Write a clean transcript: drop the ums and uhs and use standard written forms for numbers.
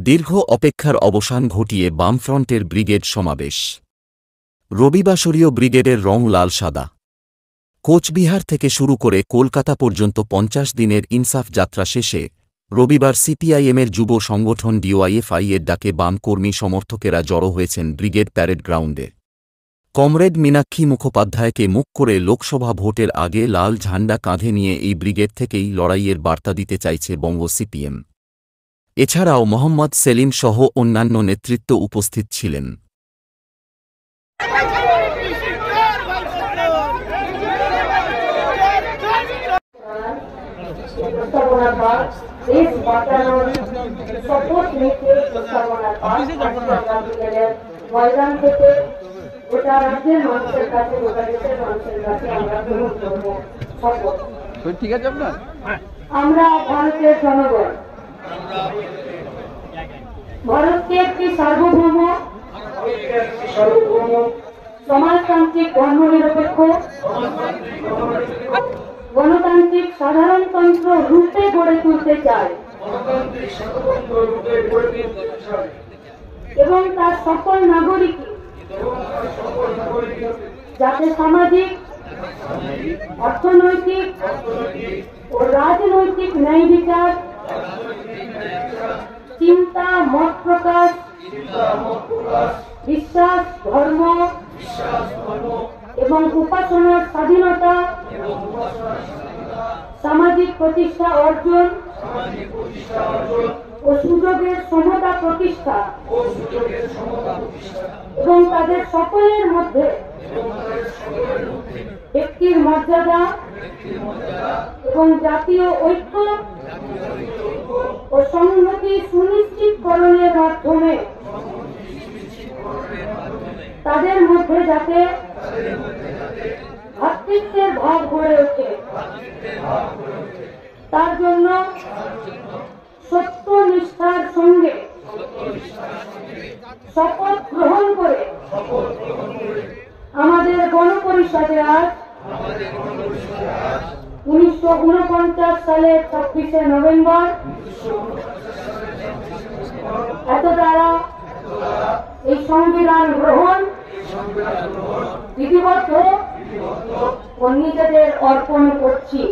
দীর্ঘ অপেক্ষার অবসান ঘটিয়ে বামফ্রন্টের ব্রিগেড সমাবেশ। রবিবাসরীয় ব্রিগেডের রং লাল সাদা। কোচবিহার থেকে শুরু করে কলকাতা পর্যন্ত ৫০ দিনের ইনসাফ যাত্রা শেষে রবিবার সিপিআইএমের যুব সংগঠন ডিওয়াইএফআই এর ডাকে বাম কর্মী সমর্থকেরা জড়ো হয়েছেন ব্রিগেড প্যারেড গ্রাউন্ডে। কমরেড মীনাক্ষী মুখোপাধ্যায়কে মুখ করে লোকসভা ভোটের আগে লাল ঝান্ডা কাঁধে নিয়ে এই ব্রিগেড থেকেই লড়াইয়ের বার্তা দিতে চাইছে বঙ্গ সিপিএম। এছাড়াও মোহাম্মদ সেলিম সহ অন্যান্য নেতৃত্ব উপস্থিত ছিলেন। ময়দান থেকে গোটা রাজ্যের মানুষের কাছে, গোটা দেশের মানুষের কাছে আমরা গ্রহণ করব শপথ। ঠিক আছে আপনার? আমরা ভারতের জনগণ ভারতকে একটি সার্বভৌম সমাজতান্ত্রিক ধর্মনিরপেক্ষ গণতান্ত্রিক সাধারণতন্ত্র রূপে গড়ে তুলতে চায় এবং তার সকল নাগরিক যাতে সামাজিক, অর্থনৈতিক ও রাজনৈতিক ন্যায় বিচার, চিন্তা, মত প্রকাশ, বিশ্বাস, ধর্ম এবং উপাসনার স্বাধীনতা, সামাজিক প্রতিষ্ঠা অর্জন ও সুযোগের সমতা প্রতিষ্ঠা এবং তাদের সকলের মধ্যে ব্যক্তির মর্যাদা এবং জাতীয় ঐক্য ও সংহতি সুনিশ্চিতকরণের মাধ্যমে তাদের মধ্যে যাতে ভ্রাতৃত্বের ভাব গড়ে ওঠে, তার জন্য সত্যনিষ্ঠার সঙ্গে শপথ গ্রহণ করে আমাদের গণপরিষদে আজ 1949 সালের 26শে নভেম্বর এত দ্বারা এই সংবিধান গ্রহণ বিধিবদ্ধ ও নিজেদের অর্পণ করছি।